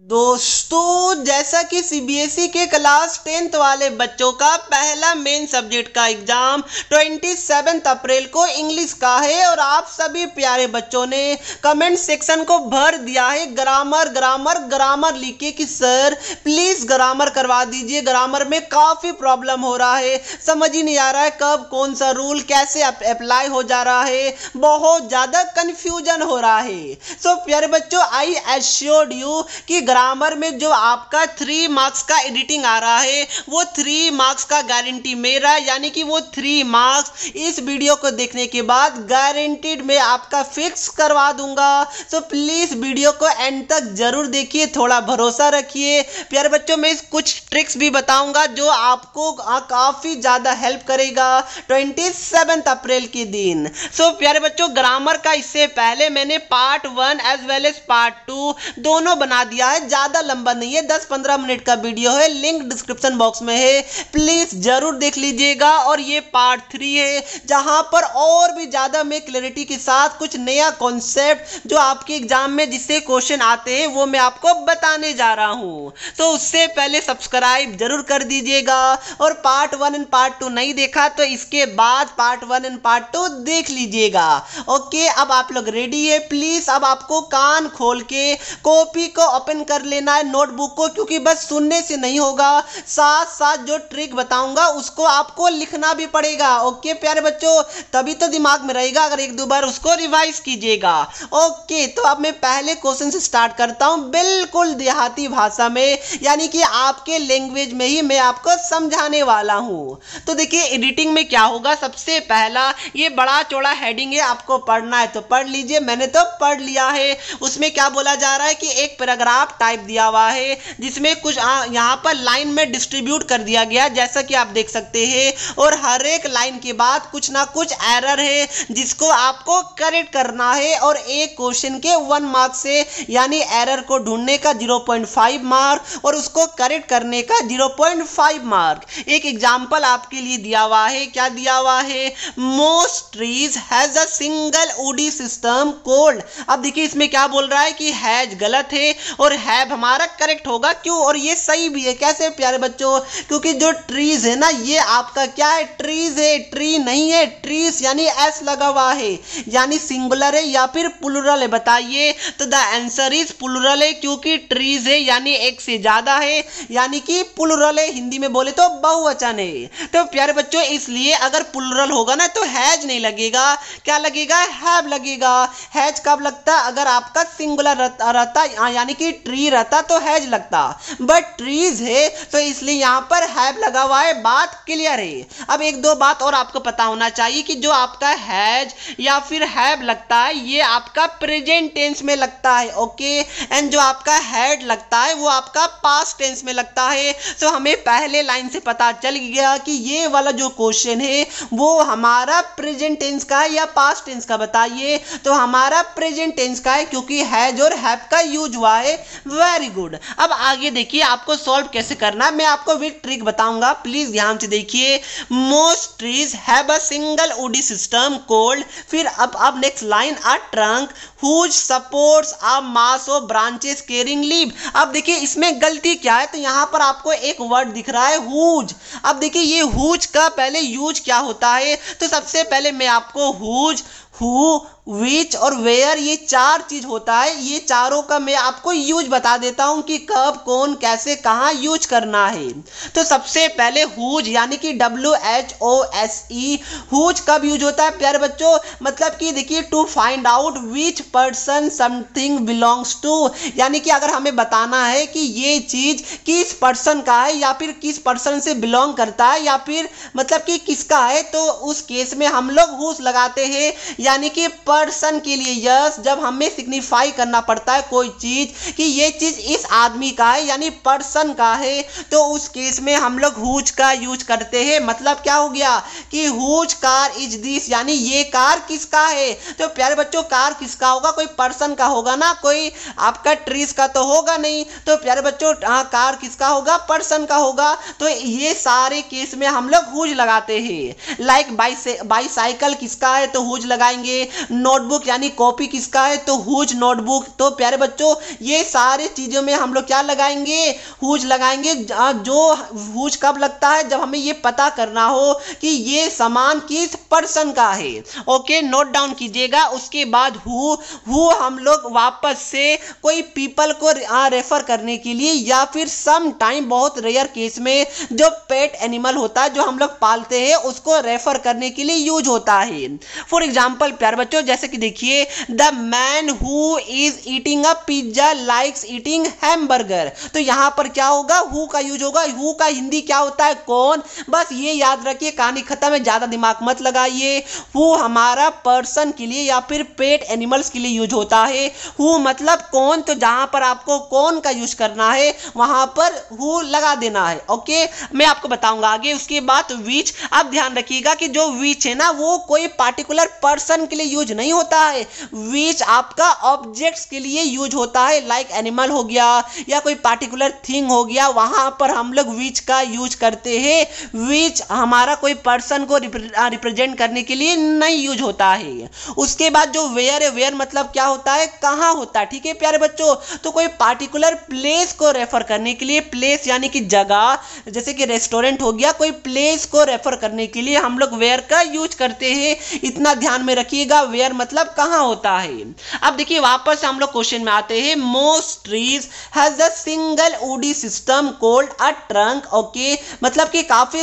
दोस्तों, जैसा कि सीबीएसई के क्लास 10th वाले बच्चों का पहला मेन सब्जेक्ट का एग्जाम 27 अप्रैल को इंग्लिश का है और आप सभी प्यारे बच्चों ने कमेंट सेक्शन को भर दिया है ग्रामर ग्रामर ग्रामर लिख के कि सर प्लीज ग्रामर करवा दीजिए। ग्रामर में काफी प्रॉब्लम हो रहा है, समझ ही नहीं आ रहा है कब कौन सा रूल कैसे अप्लाई हो जा रहा है, बहुत ज्यादा कंफ्यूजन हो रहा है। सो प्यारे बच्चों, आई एश्योर्ड यू कि ग्रामर में जो आपका 3 मार्क्स का एडिटिंग आ रहा है वो 3 मार्क्स का गारंटी मेरा, यानी कि वो 3 मार्क्स इस वीडियो को देखने के बाद गारंटीड मैं आपका फिक्स करवा दूंगा। सो प्लीज वीडियो को एंड तक जरूर देखिए, थोड़ा भरोसा रखिए। प्यारे बच्चों, मैं कुछ ट्रिक्स भी बताऊंगा जो आपको काफी ज्यादा हेल्प करेगा 27 अप्रैल के दिन। सो प्यारे बच्चों, ग्रामर का इससे पहले मैंने part 1 as well as part 2 दोनों बना दिया है। ज्यादा लंबा नहीं है, 10-15 मिनट का वीडियो है, लिंक डिस्क्रिप्शन बॉक्स में है, प्लीज जरूर देख लीजिएगा। और ये पार्ट 3 है जहां पर और भी ज्यादा मैं क्लैरिटी के साथ कुछ नया कॉन्सेप्ट जो आपके एग्जाम में जिससे क्वेश्चन आते हैं वो मैं आपको बताने जा रहा हूं। तो उससे पहले सब्सक्राइब जरूर कर दीजिएगा और पार्ट 1 एंड पार्ट 2 नहीं देखा तो इसके बाद पार्ट 1 एंड पार्ट 2 देख लीजिएगा। ओके, अब आप लोग रेडी है? प्लीज अब आपको कान खोल के कॉपी को ओपन कर लेना है, नोटबुक को, क्योंकि बस सुनने से नहीं होगा, साथ साथ जो ट्रिक बताऊंगा उसको आपको लिखना भी पड़ेगा। ओके प्यारे बच्चों, तभी तो दिमाग में रहेगा अगर 1-2 बार उसको रिवाइज कीजिएगा। ओके, तो अब मैं पहले क्वेश्चन से स्टार्ट करता हूं, बिल्कुल देहाती भाषा में, यानी कि आपके लैंग्वेज में ही मैं आपको समझाने वाला हूं। तो देखिए एडिटिंग में क्या होगा, सबसे पहला ये बड़ा चौड़ा हेडिंग है, आपको पढ़ना है तो पढ़ लीजिए, मैंने तो पढ़ लिया है। उसमें क्या बोला जा रहा है कि एक पैराग्राफ टाइप दिया हुआ है जिसमें कुछ यहाँ पर लाइन में डिस्ट्रीब्यूट कर दिया गया जैसा कि आप देख सकते हैं, और हर एक लाइन के बाद कुछ ना कुछ एरर है जिसको आपको करेक्ट करना है। और एक क्वेश्चन के 1 मार्क से, यानी एरर को ढूंढने का 0.5 मार्क और उसको करेक्ट करने का 0.5 मार्क। एक एग्जाम्पल आपके लिए दिया हुआ है, क्या दिया हुआ है, most trees has a single woody system called. अब देखिए इसमें क्या बोल रहा है कि हैज गलत है और हैव हमारा करेक्ट होगा, क्यों, और ये सही भी है। कैसे प्यारे बच्चों, क्योंकि जो ट्रीज है ना ये आपका क्या है, ट्रीज है, ट्री नहीं है, ट्रीज यानी एस लगा हुआ है, यानी सिंगुलर है या फिर प्लुरल है, बताइए। तो द आंसर इज प्लुरल है, क्योंकि ट्रीज है यानी एक से ज्यादा है, यानी कि प्लुरल है, हिंदी में बोले तो बहुवचन है। तो प्यारे बच्चों, इसलिए अगर प्लुरल होगा ना तो हैज नहीं लगेगा, क्या लगेगा, हैव लगेगा। हैज कब लगता, अगर आपका सिंगुलर रहता यानी कि ट्री रहता तो हैज लगता, बट ट्रीज है तो इसलिए यहां पर हैव लगा हुआ है, बात क्लियर है। अब 1-2 बात और आपको पता होना चाहिए कि जो आपका हैज या फिर हैव लगता है ये आपका प्रेजेंट टेंस में लगता है, ओके, एंड जो आपका हैड लगता है वो आपका पास्ट टेंस में लगता है। तो हमें पहले लाइन से पता चल गया कि ये वाला जो क्वेश्चन है वो हमारा प्रेजेंट टेंस का है या पास्ट टेंस का, बताइए। तो हमारा प्रेजेंट टेंस का है क्योंकि हैज और हैव का यूज हुआ है। Very good. अब आगे देखिए आपको सॉल्व कैसे करना है, मैं आपको भी ट्रिक बताऊंगा, प्लीज ध्यान से देखिए। Most trees have a single woody system called, फिर अब next line, a trunk whose supports a mass of branches carrying leave. अब देखिए इसमें गलती क्या है, तो यहां पर आपको एक वर्ड दिख रहा है हुज। अब देखिए ये हुज का पहले यूज क्या होता है, तो सबसे पहले मैं आपको हुज, हु, विच और वेयर ये 4 चीज होता है, ये चारों का मैं आपको यूज बता देता हूं कि कब कौन कैसे कहां यूज करना है। तो सबसे पहले हुज यानी कि WHOSE, हुज कब यूज होता है प्यारे बच्चों, मतलब कि देखिए to find out which person something belongs to, यानी कि अगर हमें बताना है कि ये चीज किस पर्सन का है या फिर किस पर्सन से बिलोंग करता है या फिर मतलब कि किसका है, तो उस केस में हम लोग हुज लगाते हैं, यानी कि पर्सन के लिए यस, जब हमें सिग्निफाई करना पड़ता है कोई चीज कि ये चीज इस आदमी का है यानी पर्सन का है, तो उस केस में हम लोग हुज का यूज करते हैं। मतलब क्या हो गया कि हुज कार इज दिस, यानी ये कार किसका है। तो प्यारे बच्चों कार किसका होगा, कोई पर्सन का होगा ना, कोई आपका ट्रीज का तो होगा नहीं। तो प्यारे बच्चों कार किसका होगा, पर्सन का होगा। तो ये सारे केस में हम लोग हुज लगाते हैं। लाइक बाईसाइकिल किसका है तो हुज लगाएंगे, नोटबुक यानी कॉपी किसका है, तो हुज नोटबुक। तो प्यारे बच्चों ये सारे चीजों में हम लोग क्या लगाएंगे, हुज लगाएंगे। जो हुज कब लगता है, जब हमें ये पता करना हो कि ये सामान किस पर्सन का है। ओके, नोट डाउन कीजिएगा। उसके बाद हु हम लोग वापस से कोई पीपल को रेफर करने के लिए, या फिर सम टाइम बहुत रेयर केस में जो पेट एनिमल होता है जो हम लोग पालते हैं उसको रेफर करने के लिए यूज होता है। फॉर एग्जाम्पल प्यारे बच्चों जैसे कि देखिए, the man who is eating a pizza likes eating hamburger. तो यहां पर क्या होगा, हु का यूज होगा। हु का हिंदी क्या होता है, कौन। बस ये याद रखिए, कहानी खत्म है, ज्यादा दिमाग मत लगाइए। हु हमारा पर्सन के लिए या फिर पेट एनिमल्स के लिए यूज होता है। हु मतलब कौन, तो जहां पर आपको कौन का यूज करना है वहां पर हु लगा देना है। ओके, मैं आपको बताऊंगा आगे। उसके बाद विच, अब ध्यान रखिएगा कि जो विच है ना वो कोई पार्टिकुलर पर्सन के लिए यूज नहीं होता है। विच आपका ऑब्जेक्ट्स के लिए यूज होता है, लाइक एनिमल हो गया या कोई पार्टिकुलर थिंग हो गया, वहां पर हम लोग विच का यूज करते हैं। विच हमारा कोई पर्सन को रिप्रेजेंट करने के लिए नहीं यूज होता है। उसके बाद जो वेयर है, वेयर मतलब क्या होता है, कहां होता है। ठीक है प्यारे बच्चों, तो कोई पार्टिकुलर प्लेस को रेफर करने के लिए, प्लेस यानी कि जगह, जैसे कि रेस्टोरेंट हो गया, कोई प्लेस को रेफर करने के लिए हम लोग वेयर का यूज करते हैं। इतना ध्यान में रखिएगा, वेयर मतलब कहां होता है। अब देखिए वापस हम लोग क्वेश्चन में आते हैं। Most trees has a single woody system called a trunk. Okay, मतलब कि काफी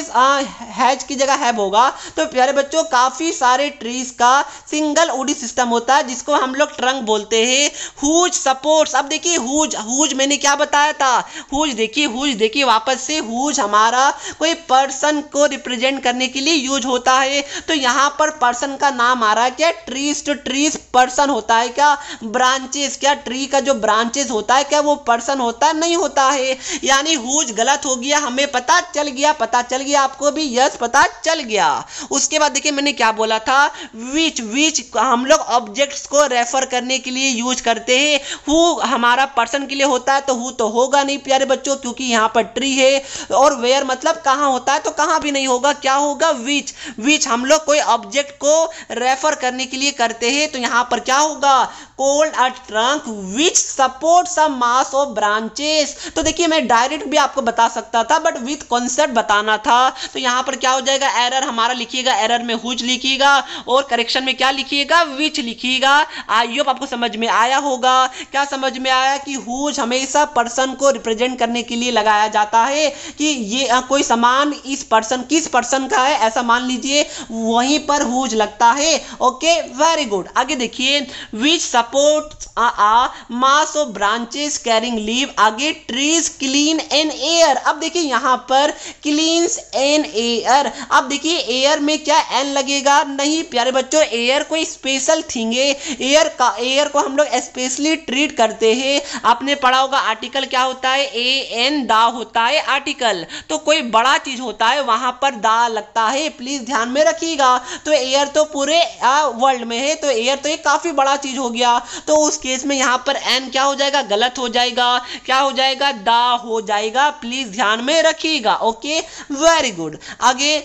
हैज की जगह हैव होगा, तो प्यारे बच्चों काफी सारे ट्रीज का सिंगल वुडी सिस्टम होता है जिसको हम लोग ट्रंक बोलते हैं। हुज सपोर्ट्स, अब देखिए हुज, हुज मैंने क्या बताया था, हुज देखिए वापस से, हुज हमारा कोई पर्सन को रिप्रेजेंट करने के लिए यूज होता है। तो यहाँ पर पर्सन का नाम आ रहा है क्या, ट्रीज। तो ट्रीज पर्सन होता है क्या, ब्रांचेस, क्या ट्री का जो ब्रांचेस होता है क्या वो पर्सन होता है, नहीं होता है। यानी हुज गलत हो गया, हमें पता चल गया आपको भी, यस पता चल गया। उसके बाद देखिए मैंने क्या बोला था, विच हम लोग ऑब्जेक्ट्स को रेफर करने के लिए यूज करते हैं। हु हमारा पर्सन के लिए होता है, तो हु तो होगा नहीं प्यारे बच्चों क्योंकि यहाँ पर ट्री है। और वेयर मतलब कहाँ होता है, तो कहाँ भी नहीं होगा, क्या होगा, विच हम लोग कोई ऑब्जेक्ट को रेफर करने के लिए करते हैं, तो यहाँ पर क्या होगा, called a trunk which supports a mass of branches. तो देखिए मैं डायरेक्ट भी आपको बता सकता था बट विथ कॉन्सेप्ट बताना था। तो यहाँ पर क्या हो जाएगा, एरर हमारा लिखिएगा, एरर में हुज लिखिएगा और करेक्शन में क्या लिखिएगा, विच लिखिएगा। आई होप आपको समझ में आया होगा। क्या समझ में आया कि हुज हमेशा पर्सन को रिप्रेजेंट करने के लिए लगाया जाता है कि ये कोई सामान इस पर्सन, किस पर्सन का है ऐसा मान लीजिए, वहीं पर हुज लगता है। Okay, very good. आगे देखिए, which supports a mass of branches carrying leave. आगे ट्रीज क्लीन एन एयर। अब देखिए यहाँ पर क्लीन्स एन एयर। अब देखिए एयर में क्या एन लगेगा, नहीं प्यारे बच्चों, एयर कोई स्पेशल थिंग है। एयर को हम लोग स्पेशली ट्रीट करते हैं। आपने पढ़ा होगा आर्टिकल क्या होता है, ए एन दा होता है आर्टिकल। तो कोई बड़ा चीज होता है वहां पर दा लगता है, प्लीज ध्यान में रखिएगा। तो एयर तो पूरे वर्ल्ड में है, तो एयर तो एक काफी बड़ा चीज हो गया। तो उस केस में यहाँ पर एन क्या हो जाएगा, गलत हो जाएगा, क्या हो जाएगा, दा हो जाएगा, प्लीज ध्यान में रखिएगा। Okay, very good. आगे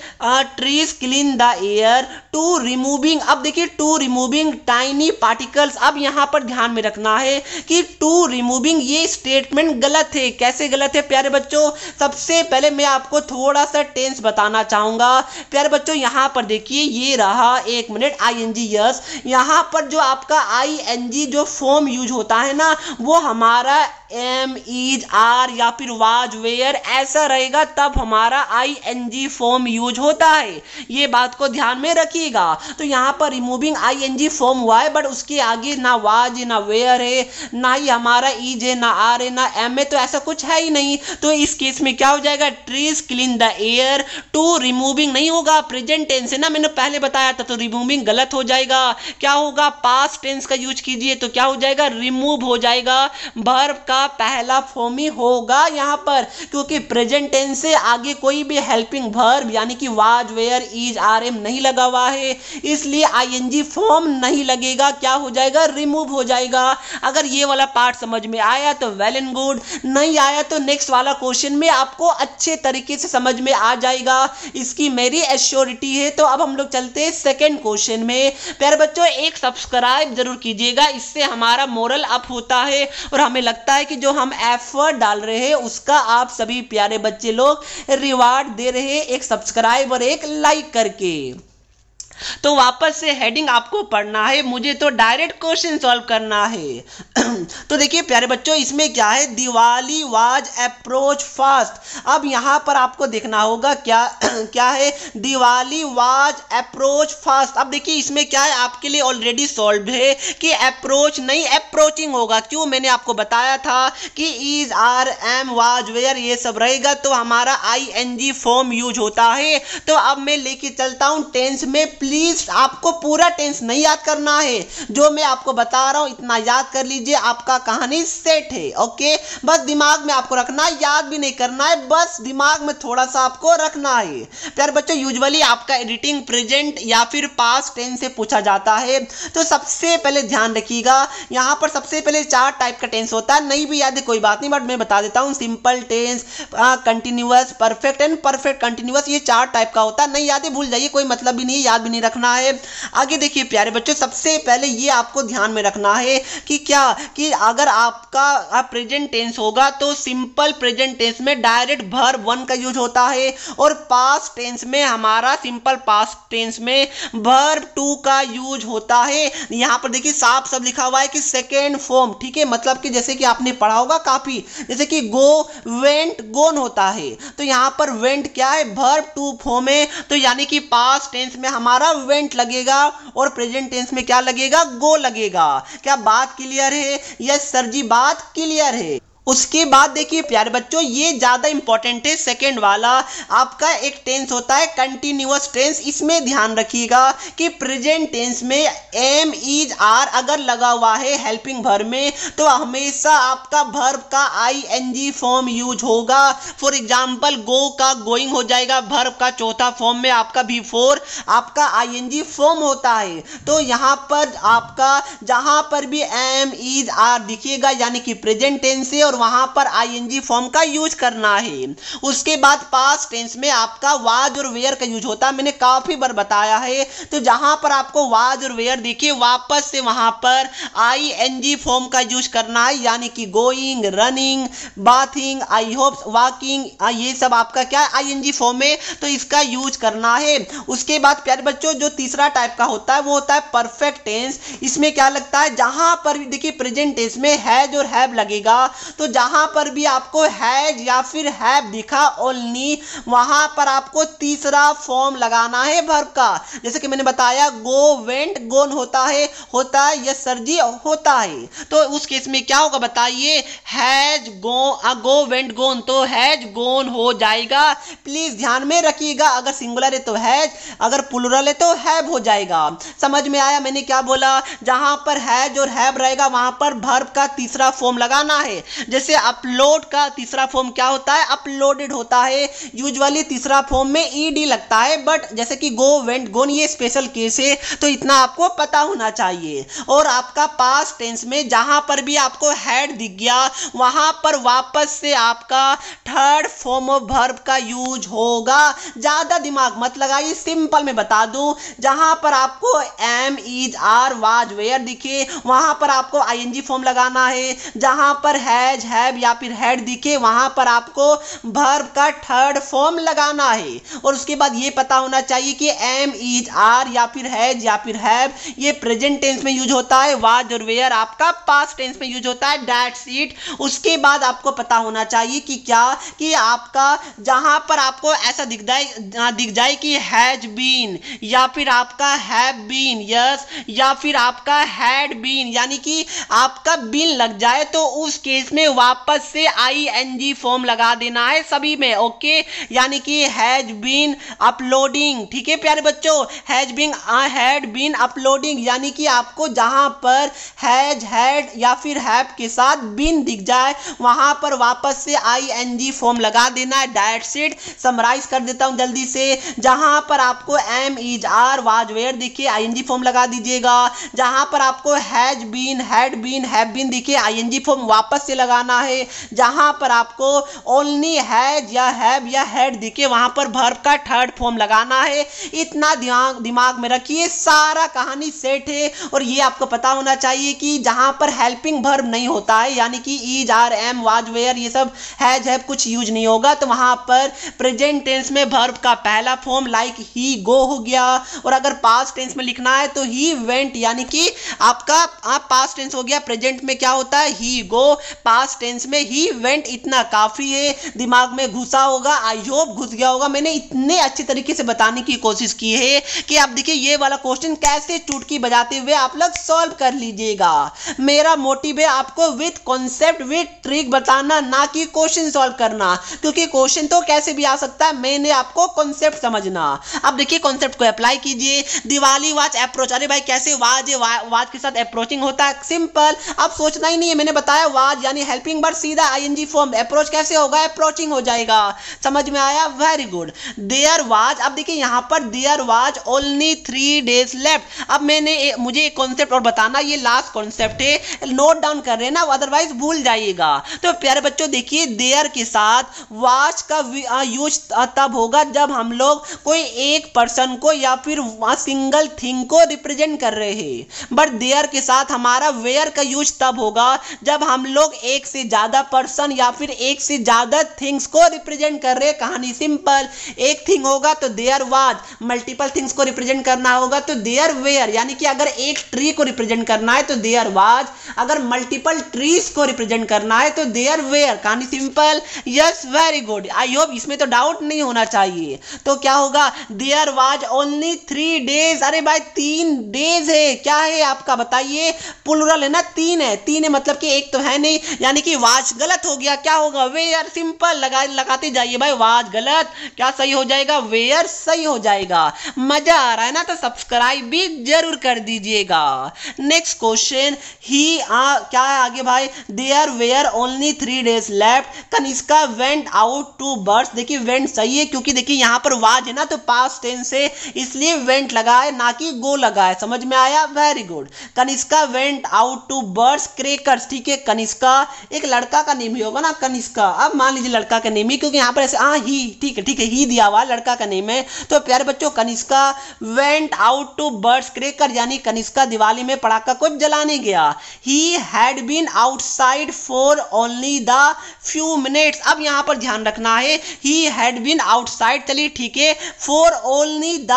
trees clean the air to removing. अब देखिए टू रिमूविंग टाइनी पार्टिकल्स। अब यहाँ पर ध्यान में रखना है कि टू रिमूविंग ये स्टेटमेंट गलत है। कैसे गलत है प्यारे बच्चों, सबसे पहले मैं आपको थोड़ा सा टेंस बताना चाहूंगा। प्यारे बच्चों यहाँ पर देखिए, ये रहा, एक मिनट, आईएनजी, यस। यहाँ पर जो आपका आईएनजी जो फॉर्म यूज होता है ना, वो हमारा एम, इज, आर या फिर वाज, वेयर ऐसा रहेगा, तब हमारा आईएनजी फॉर्म यूज होता है। ये बात को ध्यान में रखिएगा। तो यहाँ पर रिमूविंग आईएनजी फॉर्म हुआ है, बट उसके आगे ना वाज है, ना वेयर है, ना ही हमारा इज है, ना आर है, ना एम है, तो ऐसा कुछ है ही नहीं। तो इस केस में क्या हो जाएगा, trees clean the air to removing नहीं होगा, प्रेजेंट टेंस है ना, मैंने पहले बताया था, तो रिमूविंग गलत हो जाएगा। क्या होगा, पास्ट टेंस का यूज कीजिए तो क्या हो जाएगा, रिमूव हो जाएगा। वर्ब का का पहला फॉर्म ही होगा यहाँ पर, क्योंकि प्रेजेंट टेंस से आगे कोई भी हेल्पिंग वर्ब यानी कि was, were, is, are, am नहीं लगा हुआ है, इसलिए आईएनजी फॉर्म नहीं लगेगा, क्या हो जाएगा, रिमूव हो जाएगा। अगर ये वाला पार्ट समझ में आया तो वेल एंड गुड, नहीं आया तो नेक्स्ट वाला क्वेश्चन में आपको अच्छे तरीके से समझ में आ जाएगा, इसकी मेरी एश्योरिटी है। तो अब हम लोग चलते हैं सेकंड क्वेश्चन में। प्यारे बच्चों एक सब्सक्राइब जरूर कीजिएगा, इससे हमारा मोरल अप होता है और हमें लगता है कि जो हम एफर्ट डाल रहे हैं उसका आप सभी प्यारे बच्चे लोग रिवार्ड दे रहे हैं एक सब्सक्राइब और एक लाइक करके। तो वापस से हेडिंग आपको पढ़ना है, मुझे तो डायरेक्ट क्वेश्चन सॉल्व करना है। तो देखिए प्यारे बच्चों इसमें क्या है, दिवाली वाज अप्रोच फास्ट। अब यहां पर आपको देखना होगा क्या क्या है, दिवाली वाज अप्रोच फास्ट। अब देखिए इसमें क्या है, आपके लिए ऑलरेडी सॉल्व है कि अप्रोच नहीं अप्रोचिंग होगा। क्यों, मैंने आपको बताया था कि is, are, am, was, were ये सब रहेगा तो हमारा आईएनजी फॉर्म यूज होता है। तो अब मैं लेके चलता हूं टेंस में। प्लीज आपको पूरा टेंस नहीं याद करना है, जो मैं आपको बता रहा हूं इतना याद कर लीजिए, आपका कहानी सेट है। ओके, बस दिमाग में आपको रखना है, याद भी नहीं करना है, बस दिमाग में थोड़ा सा आपको रखना है। प्यारे बच्चों यूजुअली आपका एडिटिंग प्रेजेंट या फिर पास्ट टेंस से पूछा जाता है, तो सबसे पहले ध्यान रखिएगा यहां पर सबसे पहले 4 टाइप का टेंस होता है। नहीं भी याद है कोई बात नहीं, बट मैं बता देता हूं, simple tense, continuous, perfect and perfect continuous, ये 4 टाइप का होता है। नहीं याद है भूल जाइए, कोई मतलब भी नहीं, याद भी नहीं रखना है। आगे देखिए प्यारे बच्चों सबसे पहले ये आपको ध्यान में रखना है कि क्या, कि अगर आपका प्रेजेंट टेंस होगा तो सिंपल प्रेजेंट टेंस में डायरेक्ट वर्ब 1 का यूज होता है, और पास्ट टेंस में हमारा सिंपल पास्ट टेंस में वर्ब 2 का यूज होता है। यहां पर देखिए साफ सब लिखा हुआ है कि सेकेंड फॉर्म, ठीक है, मतलब कि जैसे कि आपने पढ़ा होगा काफी, जैसे कि गो, वेंट, गोन होता है, तो यहां पर वेंट क्या है, वर्ब 2 फॉर्म है, तो यानी कि पास्ट टेंस में हमारा वेंट लगेगा और प्रेजेंट टेंस में क्या लगेगा, गो लगेगा। क्या बात क्लियर है? यस सर जी, बात क्लियर है। उसके बाद देखिए प्यारे बच्चों ये ज्यादा इंपॉर्टेंट है, सेकेंड वाला आपका एक टेंस होता है कंटिन्यूअस टेंस। इसमें ध्यान रखिएगा कि प्रेजेंट टेंस में एम, इज, आर अगर लगा हुआ है हेल्पिंग वर्ब में तो हमेशा आपका वर्ब का आईएनजी फॉर्म यूज होगा। फॉर एग्जांपल गो का गोइंग हो जाएगा, वर्ब का चौथा फॉर्म में आपका बिफोर आपका आईएनजी फॉर्म होता है। तो यहाँ पर आपका जहां पर भी एम, इज, आर दिखिएगा यानी कि प्रेजेंट टेंस है और वहां पर आईएनजी फॉर्म का यूज करना है। उसके बाद पास्ट टेंस में आपका वाज और वेयर का यूज होता है, मैंने काफी बार बताया है। तो जहां पर आपको वाज और वेयर देखिए वापस से वहां पर आईएनजी फॉर्म का यूज करना है, यानी कि going, running, bathing, I hope, walking, ये सब आपका क्या आईएनजी फॉर्म है, तो इसका यूज करना है। उसके बाद प्यारे बच्चों जो तीसरा टाइप का होता है वो होता है परफेक्ट टेंस। इसमें क्या लगता है, जहां पर भी देखिए प्रेजेंट टेंस में हैज और हैव लगेगा, तो जहां पर भी आपको हैज या फिर हैव दिखा ओनली, वहां पर आपको तीसरा फॉर्म लगाना है वर्ब का। जैसे कि मैंने बताया गो, वेंट, गोन होता है यस सर जी होता है। तो उस केस में क्या होगा बताइए, हैज गो वेंट गोन, तो हैज गोन हो जाएगा। प्लीज ध्यान में रखिएगा, अगर सिंगुलर है तो हैज, अगर प्लुरल है तो हैव हो जाएगा। समझ में आया मैंने क्या बोला? जहां पर हैज और हैव रहेगा वहां पर वर्ब का तीसरा फॉर्म लगाना है। जैसे अपलोड का तीसरा फॉर्म क्या होता है, अपलोडेड होता है। यूजुअली तीसरा फॉर्म में ईडी लगता है, बट जैसे कि गो, वेंट, गोन ये स्पेशल केस है, तो इतना आपको पता होना चाहिए। और आपका पास्ट टेंस में जहां पर भी आपको हैड दिख गया वहां पर वापस से आपका थर्ड फॉर्म ऑफ वर्ब का यूज होगा। ज्यादा दिमाग मत लगाइए, सिंपल में बता दूं, जहां पर आपको am, is, are, was, were दिखे वहां पर आपको आईएनजी फॉर्म लगाना है। जहां पर हैज, हैव या फिर हैड दिखे वहां पर आपको वर्ब का थर्ड फॉर्म लगाना है। और उसके बाद ये पता होना चाहिए कि एम, इज, आर या फिर हैज या फिर हैव ये प्रेजेंट टेंस में यूज होता है, वाज और वेयर आपका पास्ट टेंस में यूज होता है। That's it. उसके बाद आपको पता होना चाहिए कि क्या, कि आपका जहां पर आपको ऐसा दिख जाए कि हैज बीन या फिर आपका हैव बीन, यस, या फिर आपका हैड बीन यानी कि आपका बीन लग जाए, तो उस केस में वापस से ING फॉर्म लगा देना है सभी में, ओके। यानी कि हैज बीन अपलोडिंग, ठीक है प्यारे बच्चों, हैड बीन अपलोडिंग, यानी कि आपको जहां पर हैज, हैड या फिर हैव के साथ बीन दिख जाए वहां पर वापस से ING फॉर्म लगा देना है। That's it. समराइज कर देता हूं जल्दी से। जहां पर आपको am, is, are, was, were दिखे ING फॉर्म लगा दीजिएगा। जहां पर आपको has been, had been, have been दिखे ING फॉर्म वापस से लगाना है। जहां पर आपको ओनली हैज या हैव या हैड दिखे वहां पर वर्ब का थर्ड फॉर्म लगाना है। इतना दिमाग में रखिए, सारा कहानी सेट है। और ये आपको पता होना चाहिए कि जहां पर हेल्पिंग वर्ब नहीं होता है, यानी कि is, are, am, was, were, ये सब हैज, हैव कुछ यूज नहीं होगा, तो वहां पर प्रेजेंट टेंस में वर्ब का पहला फॉर्म लाइक ही, गो हो गया। और अगर पास्ट टेंस में लिखना है तो ही वेंट, यानी कि आपका पास्ट टेंस हो गया। प्रेजेंट में क्या होता है, ही, गो, पास्ट टेंस में ही वेंट। इतना काफी है, दिमाग में घुसा होगा, आई होप घुस गया होगा। मैंने इतने अच्छे तरीके से बताने की कोशिश की है कि आप देखिए ये वाला क्वेश्चन कैसे चुटकी बजाते हुए आप लोग सॉल्व कर लीजिएगा। मेरा मोटिव है आपको विथ कॉन्सेप्ट, विथ ट्रिक बताना, ना कि क्वेश्चन सॉल्व करना, क्योंकि क्वेश्चन तो कैसे भी आ सकता है, मैंने आपको कॉन्सेप्ट समझना। अब देखिए कॉन्सेप्ट को अप्लाई कीजिए। दिवाली वाच अप्रोच, अरे भाई कैसे वाज है, वाज के साथ अप्रोचिंग होता है, सिंपल। अब सोचना ही नहीं है, मैंने बताया वाज यानी हेल्पिंग वर्ब, सीधा ING फॉर्म। अप्रोच कैसे होगा, अप्रोचिंग हो जाएगा। समझ में आया, वेरी गुड। देयर वाज, अब देखिए यहां पर there was only 3 days left. अब मुझे एक कॉन्सेप्ट और बताना, ये लास्ट कॉन्सेप्ट है, नोट डाउन कर रहे हैं ना, अदरवाइज भूल जाइएगा। तो प्यारे बच्चों देखिए, देयर के साथ वाज का यूज तब होगा जब हम लोग कोई एक पर्सन को या फिर सिंगल थिंग को रिप्रेजेंट कर रहे हैं। बट देयर के साथ हमारा वेयर का यूज तब होगा जब हम लोग एक से ज्यादा पर्सन या फिर एक से ज्यादा थिंग्स को रिप्रेजेंट कर रहे हैं। कहानी सिंपल, एक थिंग होगा तो देयर वाज, मल्टीपल थिंग्स को रिप्रेजेंट करना होगा तो देयर वेयर, यानी कि अगर एक ट्री को रिप्रेजेंट करना है तो देयर वाज, अगर मल्टीपल ट्रीज को रिप्रेजेंट करना है तो देयर वेयर। कहानी simple, yes, very good. I hope इसमें तो डाउट नहीं होना चाहिए। तो क्या होगा, देयर वाज ओनली 3 days। अरे भाई 3 days है, क्या है आपका बताइए, प्लुरल है ना, 3 है, 3 है मतलब कि एक तो है नहीं, यानी कि वाज गलत हो गया। क्या होगा, वेयर। सिंपल, लगाते जाइए भाई, वाज गलत, क्या सही हो जाएगा, वेयर सही हो जाएगा। मजा आ रहा है ना, तो सब्सक्राइब भी जरूर कर दीजिएगा। नेक्स्ट क्वेश्चन, क्या है आगे भाई, there were only 3 days left, Kanishka went out to burst. देखिए वेंट सही है, क्योंकि देखिए यहाँ पर वाज है ना, तो पास्ट टेंस है, इसलिए वेंट लगा है, ना कि गो लगा है। समझ में आया, very good. Kanishka went out to burst crackers, ठीक है। कनिष्का एक लड़का का नेम ही होगा ना, कनिष्का। अब मान लीजिए लड़का का नेम ही, क्योंकि यहाँ पर ऐसे ही, ठीक है, ही दिया हुआ लड़का का नेम है। तो प्यारे बच्चों, Kanishka went out to burst cracker, यानी कनिष्का दिवाली में पटाखा को जलाने गया। He had been outside for only the few minutes. अब यहाँ पर ध्यान रखना है, ही हैड बीन आउटसाइड, चलिए ठीक है, फॉर ओनली द।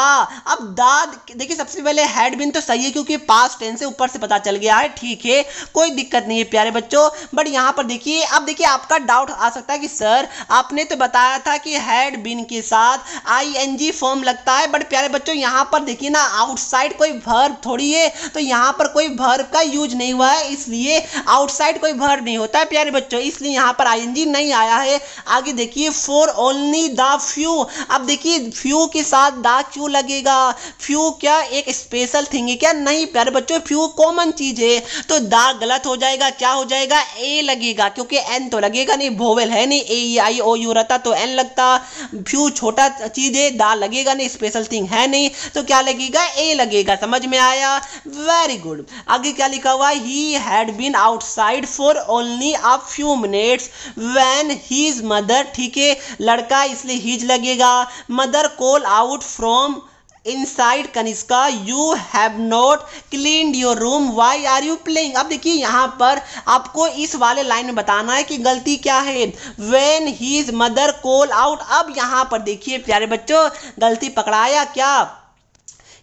अब द देखिए सबसे पहले हैड बीन तो सही है, क्योंकि पास्ट टेंस से ऊपर से पता चल गया है, ठीक है, कोई दिक्कत नहीं है प्यारे बच्चों। बट यहाँ पर देखिए, अब देखिए आपका डाउट आ सकता है कि सर आपने तो बताया था कि हैड बीन के साथ ING फॉर्म लगता है, बट प्यारे बच्चों यहाँ पर देखिए ना, आउटसाइड कोई वर्ब थोड़ी है, तो यहाँ पर कोई वर्ब का यूज नहीं हुआ है, इसलिए आउटसाइड कोई वर्ब नहीं होता है प्यारे बच्चों, इसलिए यहाँ पर ING नहीं आया है। आगे देखिए, फॉर ओनली द फ्यू। अब देखिए फ्यू के साथ द क्यों लगेगा, फ्यू क्या एक स्पेशल थिंग है क्या, नहीं प्यारे बच्चों, फ्यू कॉमन चीज है, तो द गलत हो जाएगा। क्या हो जाएगा, ए लगेगा, क्योंकि एन तो लगेगा नहीं, वोवेल है नहीं, AEIOU रहता तो एन लगता। फ्यू छोटा चीज है, द लगेगा नहीं, स्पेशल थिंग है नहीं, तो क्या लगेगा, ए लगेगा। समझ में आया, वेरी गुड। आगे क्या लिखा हुआ, he had been outside for only a few minutes when his mother, ठीक है, लड़का इसलिए हीज लगेगा। Mother call out from inside Kanishka, you have not cleaned your room, why are you playing. अब देखिए यहाँ पर आपको इस वाले लाइन में बताना है कि गलती क्या है, when his mother call out. अब यहाँ पर देखिए प्यारे बच्चों, गलती पकड़ाया क्या,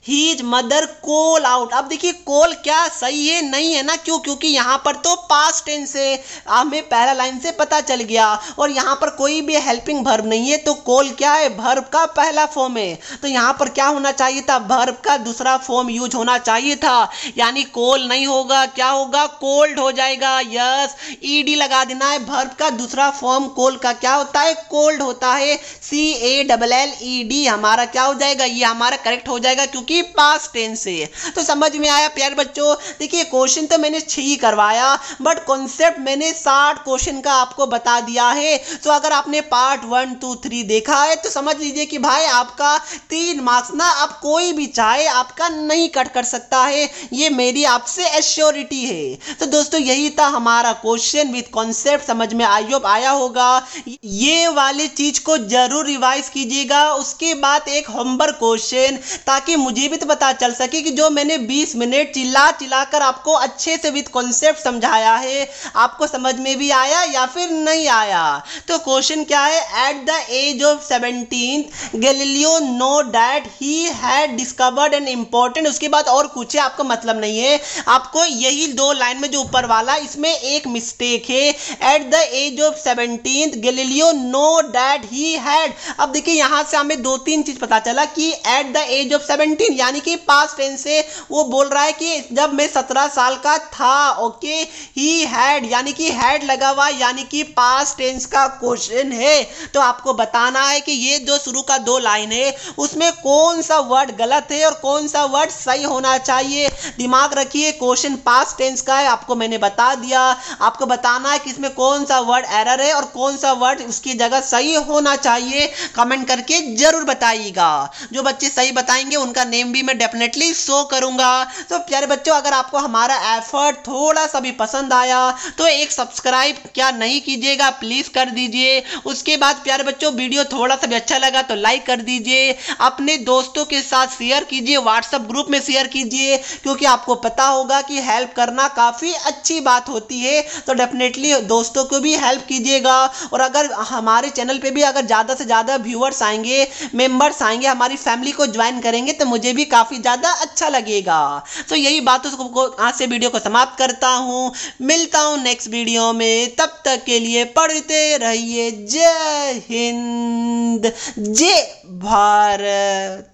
हीज मदर कॉल आउट। अब देखिए कॉल क्या सही है नहीं है ना, क्यों? क्योंकि यहाँ पर तो पास्ट टेंस है, हमें पहला लाइन से पता चल गया, और यहाँ पर कोई भी हेल्पिंग वर्ब नहीं है, तो कॉल क्या है? वर्ब का पहला फॉर्म है। तो यहाँ पर क्या होना चाहिए था? वर्ब का दूसरा फॉर्म यूज होना चाहिए था, यानी कॉल नहीं होगा, क्या होगा? कोल्ड हो जाएगा। यस, ईडी लगा देना है। वर्ब का दूसरा फॉर्म कॉल का क्या होता है? कोल्ड होता है। CALLED हमारा क्या हो जाएगा? ये हमारा करेक्ट हो जाएगा, क्योंकि पास्ट टेंस है। तो समझ में आया प्यारे बच्चों? देखिए क्वेश्चन तो मैंने 6 करवाया, बट कॉन्सेप्ट मैंने 60 क्वेश्चन का आपको बता दिया है। तो अगर आपने पार्ट 1, 2, 3 देखा है तो समझ लीजिए कि भाई आपका 3 मार्क्स ना अब कोई भी चाहे आपका नहीं कट कर सकता है, ये मेरी आपसे एश्योरिटी है। तो दोस्तों यही था हमारा क्वेश्चन विद कॉन्सेप्ट। समझ में आया होगा। ये वाली चीज को जरूर रिवाइज कीजिएगा। उसके बाद एक होमवर्क क्वेश्चन, ताकि मुझे भी तो पता चल सके कि जो मैंने 20 मिनट चिल्ला कर आपको अच्छे से विद कॉन्सेप्ट समझाया है, आपको समझ में भी आया या फिर नहीं आया। तो क्वेश्चन क्या है? At the age of 17 Galileo know that he had discovered an important, उसके बाद और कुछ है, आपको मतलब नहीं है, आपको यही 2 लाइन में जो ऊपर वाला, इसमें एक मिस्टेक है। At the age of 17 Galileo know that he had. अब देखिए यहां से हमें 2-3 चीज पता चला कि एट द एज ऑफ 17 यानी कि पास्ट टेंस से वो बोल रहा है कि जब मैं 17 साल का था। ओके, ही हैड यानी कि हैड लगा हुआ, यानी कि पास्ट टेंस का क्वेश्चन है। तो आपको बताना है कि ये जो शुरू का 2 लाइन है उसमें कौन सा वर्ड गलत है और कौन सा वर्ड सही होना चाहिए। दिमाग रखिए, क्वेश्चन पास्ट टेंस का है, आपको मैंने बता दिया। आपको बताना है कि इसमें कौन सा वर्ड एरर है और कौन सा वर्ड उसकी जगह सही होना चाहिए। कमेंट करके जरूर बताइएगा। जो बच्चे सही बताएंगे उनका नेम भी मैं डेफिनेटली शो करूंगा। तो प्यारे बच्चों, अगर आपको हमारा एफर्ट थोड़ा सा भी पसंद आया तो एक सब्सक्राइब क्या नहीं कीजिएगा, प्लीज कर दीजिए। उसके बाद प्यारे बच्चों, वीडियो थोड़ा सा भी अच्छा लगा तो लाइक कर दीजिए, अपने दोस्तों के साथ शेयर कीजिए, व्हाट्सएप ग्रुप में शेयर कीजिए, क्योंकि आपको पता होगा कि हेल्प करना काफी अच्छी बात होती है। तो डेफिनेटली दोस्तों को भी हेल्प कीजिएगा। और अगर हमारे चैनल पे भी अगर ज्यादा से ज्यादा व्यूअर्स आएंगे, मेंबर्स आएंगे, हमारी फैमिली को ज्वाइन करेंगे, तो मुझे भी काफी ज्यादा अच्छा लगेगा। तो यही बातों को आज से वीडियो को समाप्त करता हूं। मिलता हूं नेक्स्ट वीडियो में, तब तक के लिए पढ़ते रहिए। जय हिंद, जय भारत।